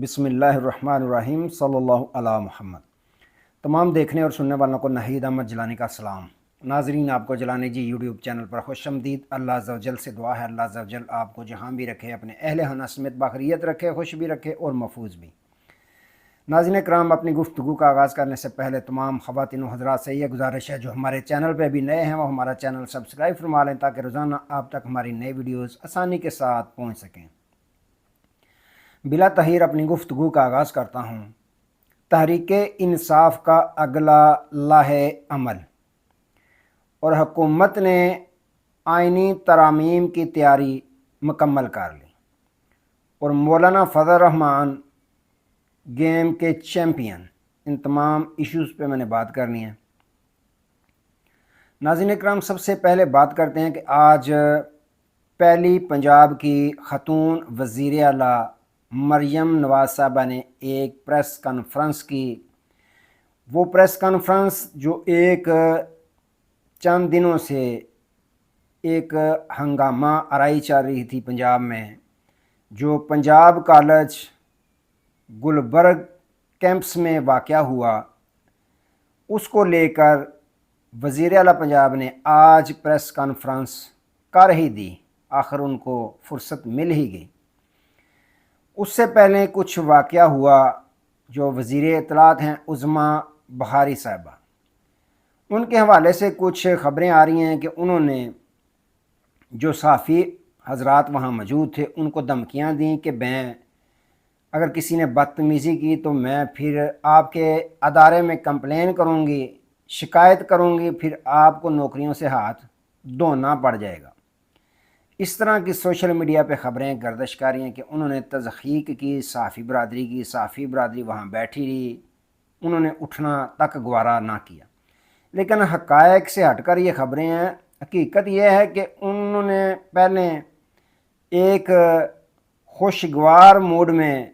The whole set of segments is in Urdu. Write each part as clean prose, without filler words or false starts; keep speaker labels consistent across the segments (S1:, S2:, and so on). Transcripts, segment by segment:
S1: بسم اللہ الرحمن الرحیم صلی اللہ علی محمد۔ تمام دیکھنے اور سننے والوں کو ناہید احمد جیلانی کا سلام۔ ناظرین، آپ کو جیلانی جی یوٹیوب چینل پر خوش آمدید۔ اللہ عز و جل سے دعا ہے اللہ عز و جل آپ کو جہاں بھی رکھے، اپنے اہل خانہ سمیت باخریت رکھے، خوش بھی رکھے اور محفوظ بھی۔ ناظرین کرام، اپنی گفتگو کا آغاز کرنے سے پہلے تمام خواتین و حضرات سے یہ گزارش ہے جو ہمارے چینل پہ بھی نئے ہیں وہ ہمارا چینل سبسکرائب فرما لیں تاکہ روزانہ آپ تک ہماری نئی ویڈیوز آسانی کے ساتھ پہنچ سکیں۔ بلا تاخیر اپنی گفتگو کا آغاز کرتا ہوں۔ تحریک انصاف کا اگلا لائحہ عمل اور حکومت نے آئینی ترامیم کی تیاری مکمل کر لی اور مولانا فضل الرحمان گیم کے چیمپئن۔ ان تمام ایشوز پہ میں نے بات کرنی ہے۔ ناظرین اکرام، سب سے پہلے بات کرتے ہیں کہ آج پہلی پنجاب کی خاتون وزیر اعلیٰ مریم نواز صاحبہ نے ایک پریس کانفرنس کی۔ وہ پریس کانفرنس جو ایک چند دنوں سے ایک ہنگامہ آرائی چل رہی تھی پنجاب میں، جو پنجاب کالج گلبرگ کیمپس میں واقع ہوا، اس کو لے کر وزیر اعلیٰ پنجاب نے آج پریس کانفرنس کر ہی دی۔ آخر ان کو فرصت مل ہی گئی۔ اس سے پہلے کچھ واقعہ ہوا جو وزیر اطلاعات ہیں عظمیٰ بخاری صاحبہ، ان کے حوالے سے کچھ خبریں آ رہی ہیں کہ انہوں نے جو صحافی حضرات وہاں موجود تھے ان کو دھمکیاں دیں کہ میں اگر کسی نے بدتمیزی کی تو میں پھر آپ کے ادارے میں کمپلین کروں گی، شکایت کروں گی، پھر آپ کو نوکریوں سے ہاتھ دھونا پڑ جائے گا۔ اس طرح کی سوشل میڈیا پہ خبریں گردش کر رہی ہیں کہ انہوں نے تضحیق کی صحافی برادری کی، صحافی برادری وہاں بیٹھی رہی، انہوں نے اٹھنا تک گوارا نہ کیا۔ لیکن حقائق سے ہٹ کر یہ خبریں ہیں، حقیقت یہ ہے کہ انہوں نے پہلے ایک خوشگوار موڈ میں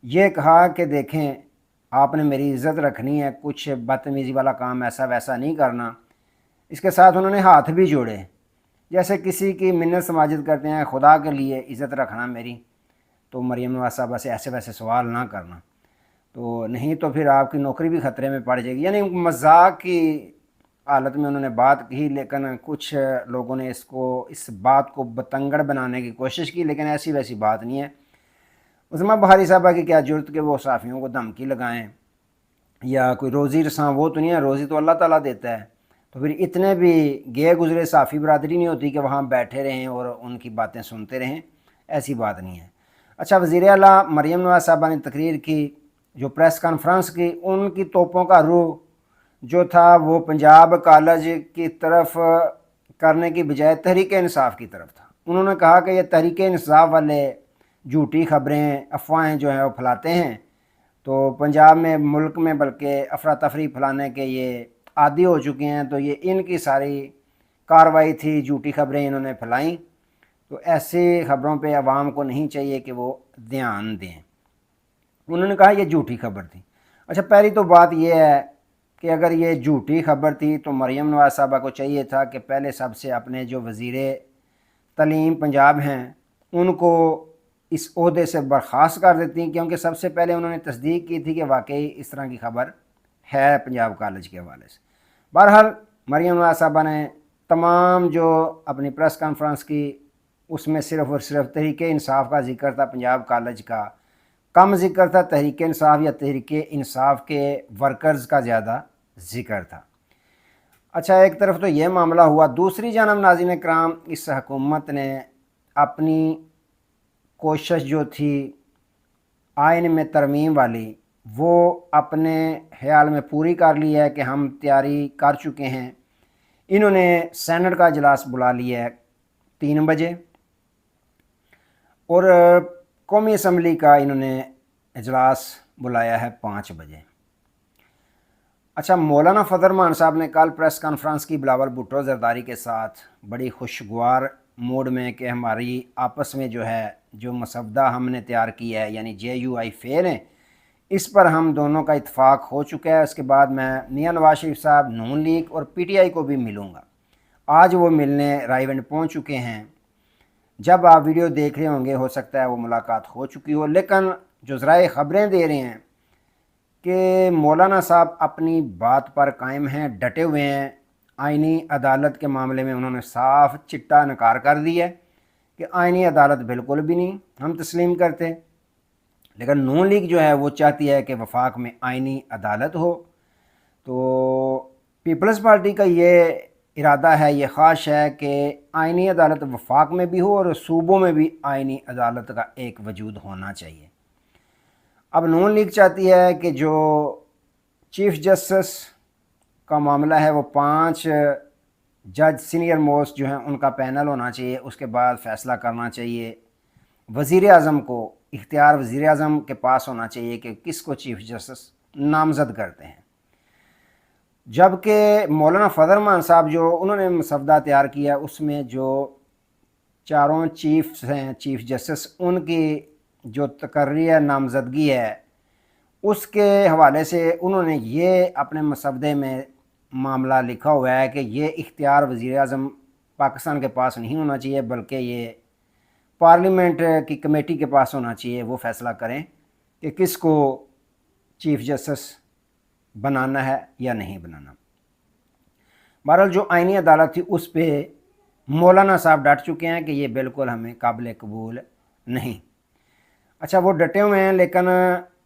S1: یہ کہا کہ دیکھیں آپ نے میری عزت رکھنی ہے، کچھ بدتمیزی والا کام ایسا ویسا نہیں کرنا۔ اس کے ساتھ انہوں نے ہاتھ بھی جوڑے، جیسے کسی کی منت سماجت کرتے ہیں، خدا کے لیے عزت رکھنا میری، تو مریم نواز صاحبہ سے ایسے ویسے سوال نہ کرنا، تو نہیں تو پھر آپ کی نوکری بھی خطرے میں پڑ جائے گی۔ یعنی مذاق کی حالت میں انہوں نے بات کی، لیکن کچھ لوگوں نے اس بات کو بتنگڑ بنانے کی کوشش کی، لیکن ایسی ویسی بات نہیں ہے۔ عظمیٰ بخاری صاحبہ کی کیا جرت کہ وہ صحافیوں کو دھمکی لگائیں، یا کوئی روزی رساں وہ تو نہیں ہے، روزی تو اللہ تعالیٰ دیتا ہے، تو پھر اتنے بھی گئے گزرے صحافی برادری نہیں ہوتی کہ وہاں بیٹھے رہیں اور ان کی باتیں سنتے رہیں، ایسی بات نہیں ہے۔ اچھا، وزیر اعلیٰ مریم نواز صاحبہ نے تقریر کی، جو پریس کانفرنس کی، ان کی توپوں کا رخ جو تھا وہ پنجاب کالج کی طرف کرنے کی بجائے تحریک انصاف کی طرف تھا۔ انہوں نے کہا کہ یہ تحریک انصاف والے جھوٹی خبریں، افواہیں جو ہیں وہ پھیلاتے ہیں، تو پنجاب میں، ملک میں بلکہ افراتفری پھیلانے کے یہ عادی ہو چکے ہیں، تو یہ ان کی ساری کارروائی تھی، جھوٹی خبریں انہوں نے پھیلائیں، تو ایسی خبروں پہ عوام کو نہیں چاہیے کہ وہ دھیان دیں۔ انہوں نے کہا یہ جھوٹی خبر تھی۔ اچھا، پہلی تو بات یہ ہے کہ اگر یہ جھوٹی خبر تھی تو مریم نواز صاحبہ کو چاہیے تھا کہ پہلے سب سے اپنے جو وزیر تعلیم پنجاب ہیں ان کو اس عہدے سے برخاست کر دیتی، کیونکہ سب سے پہلے انہوں نے تصدیق کی تھی کہ واقعی اس طرح کی خبر ہے پنجاب کالج کے حوالے سے۔ بہرحال مریم نواز صاحبہ نے تمام جو اپنی پریس کانفرنس کی اس میں صرف اور صرف تحریک انصاف کا ذکر تھا، پنجاب کالج کا کم ذکر تھا، تحریک انصاف یا تحریک انصاف کے ورکرز کا زیادہ ذکر تھا۔ اچھا، ایک طرف تو یہ معاملہ ہوا، دوسری جانب ناظرین کرام اس حکومت نے اپنی کوشش جو تھی آئین میں ترمیم والی وہ اپنے خیال میں پوری کر لی ہے کہ ہم تیاری کر چکے ہیں۔ انہوں نے سینٹ کا اجلاس بلا لیا ہے 3 بجے اور قومی اسمبلی کا انہوں نے اجلاس بلایا ہے 5 بجے۔ اچھا، مولانا فضل الرحمان صاحب نے کل پریس کانفرنس کی بلاول بھٹو زرداری کے ساتھ بڑی خوشگوار موڈ میں کہ ہماری آپس میں جو ہے جو مسودہ ہم نے تیار کیا ہے، یعنی JUI فیل ہیں، اس پر ہم دونوں کا اتفاق ہو چکا ہے۔ اس کے بعد میں میاں نواز شریف صاحب، نون لیگ اور PTI کو بھی ملوں گا۔ آج وہ ملنے رائے ونڈ پہنچ چکے ہیں۔ جب آپ ویڈیو دیکھ رہے ہوں گے ہو سکتا ہے وہ ملاقات ہو چکی ہو، لیکن جو ذرائع خبریں دے رہے ہیں کہ مولانا صاحب اپنی بات پر قائم ہیں، ڈٹے ہوئے ہیں، آئینی عدالت کے معاملے میں انہوں نے صاف چٹا انکار کر دیا ہے کہ آئینی عدالت بالکل بھی نہیں ہم تسلیم کرتے، لیکن نون لیگ جو ہے وہ چاہتی ہے کہ وفاق میں آئینی عدالت ہو۔ تو پیپلز پارٹی کا یہ ارادہ ہے، یہ خواہش ہے کہ آئینی عدالت وفاق میں بھی ہو اور صوبوں میں بھی آئینی عدالت کا ایک وجود ہونا چاہیے۔ اب نون لیگ چاہتی ہے کہ جو چیف جسٹس کا معاملہ ہے وہ 5 جج سینئر موسٹ جو ہیں ان کا پینل ہونا چاہیے، اس کے بعد فیصلہ کرنا چاہیے۔ وزیر اعظم کو اختیار وزیر اعظم کے پاس ہونا چاہیے کہ کس کو چیف جسٹس نامزد کرتے ہیں، جبکہ مولانا فضل الرحمان صاحب جو انہوں نے مسودہ تیار کیا اس میں جو 4 چیفز ہیں چیف جسٹس، ان کی جو تقرری نامزدگی ہے اس کے حوالے سے انہوں نے یہ اپنے مسودے میں معاملہ لکھا ہوا ہے کہ یہ اختیار وزیر اعظم پاکستان کے پاس نہیں ہونا چاہیے، بلکہ یہ پارلیمنٹ کی کمیٹی کے پاس ہونا چاہیے، وہ فیصلہ کریں کہ کس کو چیف جسٹس بنانا ہے یا نہیں بنانا۔ بہرحال جو آئینی عدالت تھی اس پہ مولانا صاحب ڈٹ چکے ہیں کہ یہ بالکل ہمیں قابل قبول نہیں۔ اچھا وہ ڈٹے ہوئے ہیں، لیکن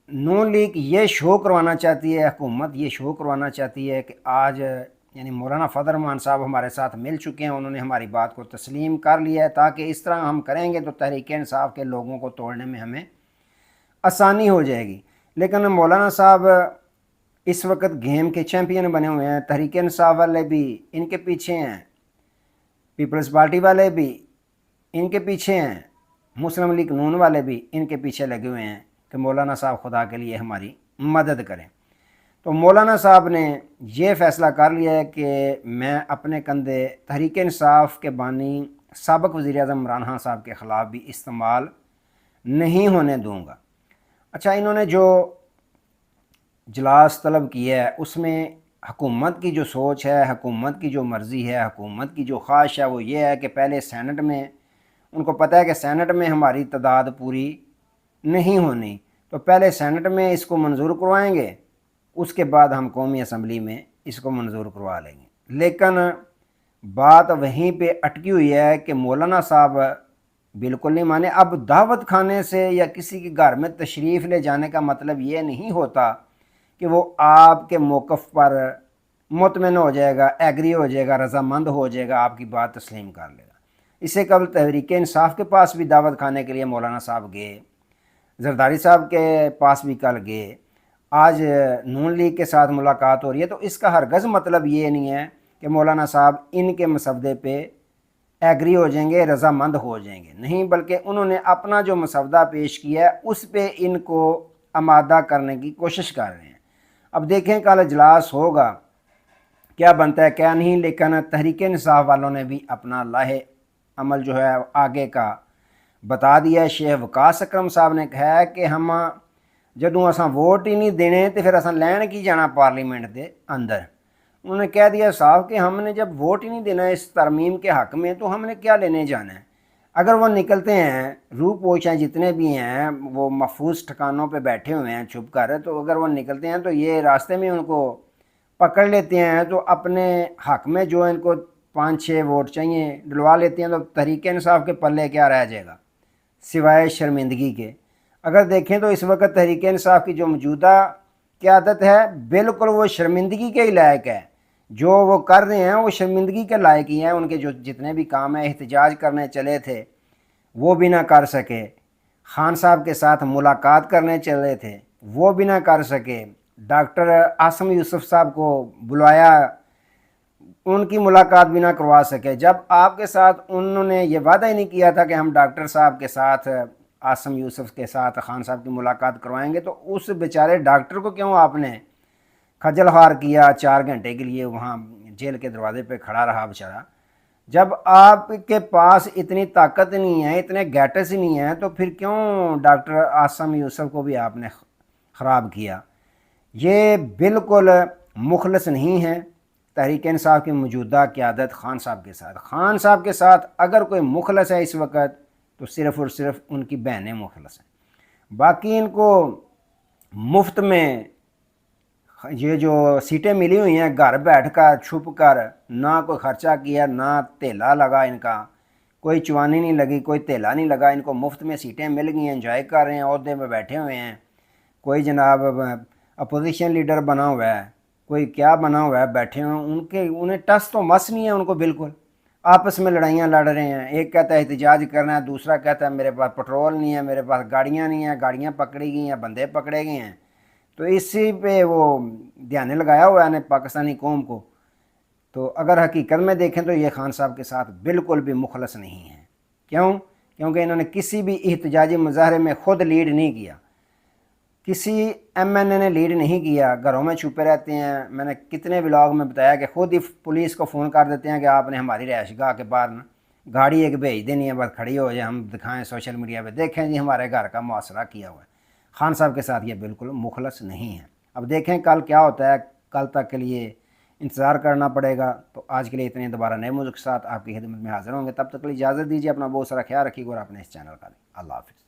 S1: نون لیگ یہ شو کروانا چاہتی ہے، حکومت یہ شو کروانا چاہتی ہے کہ آج یعنی مولانا فضل الرحمان صاحب ہمارے ساتھ مل چکے ہیں، انہوں نے ہماری بات کو تسلیم کر لیا ہے، تاکہ اس طرح ہم کریں گے تو تحریک انصاف کے لوگوں کو توڑنے میں ہمیں آسانی ہو جائے گی۔ لیکن مولانا صاحب اس وقت گیم کے چیمپئن بنے ہوئے ہیں، تحریک انصاف والے بھی ان کے پیچھے ہیں، پیپلز پارٹی والے بھی ان کے پیچھے ہیں، مسلم لیگ نون والے بھی ان کے پیچھے لگے ہوئے ہیں کہ مولانا صاحب خدا کے لیے ہماری مدد کریں۔ تو مولانا صاحب نے یہ فیصلہ کر لیا ہے کہ میں اپنے کندھے تحریک انصاف کے بانی سابق وزیر اعظم عمران خان صاحب کے خلاف بھی استعمال نہیں ہونے دوں گا۔ اچھا انہوں نے جو اجلاس طلب کیا ہے اس میں حکومت کی جو سوچ ہے، حکومت کی جو مرضی ہے، حکومت کی جو خواہش ہے وہ یہ ہے کہ پہلے سینٹ میں ان کو پتہ ہے کہ سینٹ میں ہماری تعداد پوری نہیں ہونی، تو پہلے سینٹ میں اس کو منظور کروائیں گے، اس کے بعد ہم قومی اسمبلی میں اس کو منظور کروا لیں گے۔ لیکن بات وہیں پہ اٹکی ہوئی ہے کہ مولانا صاحب بالکل نہیں مانے۔ اب دعوت کھانے سے یا کسی کے گھر میں تشریف لے جانے کا مطلب یہ نہیں ہوتا کہ وہ آپ کے موقف پر مطمئن ہو جائے گا، ایگری ہو جائے گا، رضامند ہو جائے گا، آپ کی بات تسلیم کر لے گا۔ اس سے قبل تحریک انصاف کے پاس بھی دعوت کھانے کے لیے مولانا صاحب گئے، زرداری صاحب کے پاس بھی کل گئے، آج نون لیگ کے ساتھ ملاقات ہو رہی ہے۔ تو اس کا ہرگز مطلب یہ نہیں ہے کہ مولانا صاحب ان کے مسودے پہ ایگری ہو جائیں گے، رضامند ہو جائیں گے، نہیں، بلکہ انہوں نے اپنا جو مسودہ پیش کیا ہے اس پہ ان کو آمادہ کرنے کی کوشش کر رہے ہیں۔ اب دیکھیں کل اجلاس ہوگا کیا بنتا ہے کیا نہیں، لیکن تحریک انصاف والوں نے بھی اپنا لاہے عمل جو ہے آگے کا بتا دیا ہے۔ شیخ وقاص اکرم صاحب نے کہا ہے کہ ہم جدوں اساں ووٹ ہی نہیں دینے تو پھر اساں لین کی جانا پارلیمنٹ دے اندر۔ انہوں نے کہہ دیا صاحب کہ ہم نے جب ووٹ ہی نہیں دینا اس ترمیم کے حق میں تو ہم نے کیا لینے جانا ہے۔ اگر وہ نکلتے ہیں، روح پوشاں جتنے بھی ہیں وہ محفوظ ٹھکانوں پہ بیٹھے ہوئے ہیں چھپ کر، تو اگر وہ نکلتے ہیں تو یہ راستے میں ان کو پکڑ لیتے ہیں تو اپنے حق میں جو ان کو 5-6 ووٹ چاہیے ڈلوا لیتے ہیں، تو تحریک انصاف کے پلے کیا رہ جائے گا سوائے شرمندگی کے۔ اگر دیکھیں تو اس وقت تحریک انصاف کی جو موجودہ قیادت ہے بالکل وہ شرمندگی کے ہی لائق ہے، جو وہ کر رہے ہیں وہ شرمندگی کے لائق ہی ہیں۔ ان کے جو جتنے بھی کام ہیں، احتجاج کرنے چلے تھے وہ بھی نہ کر سکے، خان صاحب کے ساتھ ملاقات کرنے چلے تھے وہ بھی نہ کر سکے، ڈاکٹر عاصم یوسف صاحب کو بلایا ان کی ملاقات بھی نہ کروا سکے، جب آپ کے ساتھ انہوں نے یہ وعدہ ہی نہیں کیا تھا کہ ہم ڈاکٹر صاحب کے ساتھ، عاصم یوسف کے ساتھ خان صاحب کی ملاقات کروائیں گے، تو اس بیچارے ڈاکٹر کو کیوں آپ نے خجل خوار کیا؟ 4 گھنٹے کے لیے وہاں جیل کے دروازے پہ کھڑا رہا بیچارہ۔ جب آپ کے پاس اتنی طاقت نہیں ہے، اتنے گیٹس ہی نہیں ہیں، تو پھر کیوں ڈاکٹر عاصم یوسف کو بھی آپ نے خراب کیا؟ یہ بالکل مخلص نہیں ہے تحریک انصاف کی موجودہ قیادت خان صاحب کے ساتھ۔ خان صاحب کے ساتھ اگر کوئی مخلص ہے اس وقت تو صرف اور صرف ان کی بہنیں مخلص ہیں۔ باقی ان کو مفت میں یہ جو سیٹیں ملی ہوئی ہیں گھر بیٹھ کر چھپ کر، نہ کوئی خرچہ کیا نہ تیلا لگا، ان کا کوئی چوانی نہیں لگی، کوئی تیلا نہیں لگا، ان کو مفت میں سیٹیں مل گئی ہیں، انجوائے کر رہے ہیں، عہدے میں بیٹھے ہوئے ہیں، کوئی جناب اپوزیشن لیڈر بنا ہوا ہے، کوئی کیا بنا ہوا ہے، بیٹھے ہوئے انہیں ٹس تو مس نہیں ہے ان کو بالکل، آپس میں لڑائیاں لڑ رہے ہیں، ایک کہتا ہے احتجاج کرنا ہے، دوسرا کہتا ہے میرے پاس پٹرول نہیں ہے، میرے پاس گاڑیاں نہیں ہیں، گاڑیاں پکڑی گئی ہیں، بندے پکڑے گئے ہیں، تو اسی پہ وہ دھیان لگایا ہوا ہے پاکستانی قوم کو۔ تو اگر حقیقت میں دیکھیں تو یہ خان صاحب کے ساتھ بالکل بھی مخلص نہیں ہیں۔ کیوں؟ کیونکہ انہوں نے کسی بھی احتجاجی مظاہرے میں خود لیڈ نہیں کیا، کسی ایم این اے نے لیڈ نہیں کیا، گھروں میں چھپے رہتے ہیں۔ میں نے کتنے ولاگ میں بتایا کہ خود ہی پولیس کو فون کر دیتے ہیں کہ آپ نے ہماری رہائش گاہ کے باہر گاڑی ایک بھیج دینی ہے، بس کھڑی ہو جائے، ہم دکھائیں سوشل میڈیا پہ، دیکھیں جی ہمارے گھر کا محاصرہ کیا ہوا ہے۔ خان صاحب کے ساتھ یہ بالکل مخلص نہیں ہے۔ اب دیکھیں کل کیا ہوتا ہے، کل تک کے لیے انتظار کرنا پڑے گا۔ تو آج کے لیے اتنے، دوبارہ نئے موضوع کے ساتھ آپ کی خدمت میں حاضر ہوں گے، تب تک کے لیے اجازت دیجیے، اپنا بہت سارا خیال رکھیے گا اور اپنے اس چینل کا۔ اللہ حافظ۔